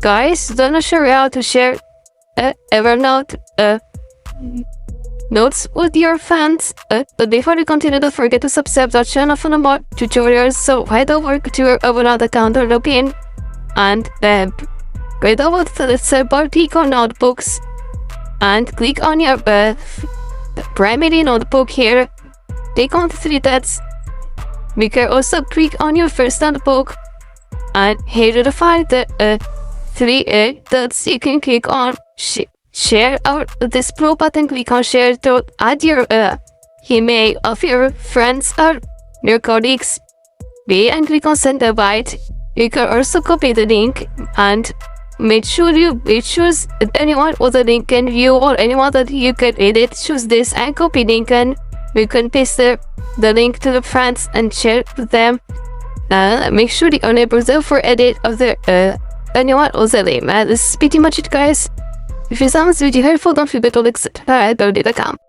guys, don't show you how to share Evernote notes with your fans. But before we continue, don't forget to subscribe to our channel for more tutorials. So head over to your Evernote account or login and head over to the sidebar, click on notebooks and click on your primary notebook here. Click on the three dots. We can also click on your first notebook and here to find the three dots you can click on share or this blue button. Click on share to add your email of your friends or your colleagues. And click on send invite. You can also copy the link and make sure you choose anyone with the link in view or anyone that you can edit. Choose this and copy link and we can paste the link to the friends and share with them. Make sure you enable them for edit of the anyone with the link. This is pretty much it, guys. If you found this video helpful, don't forget to like, subscribe, and leave a comment.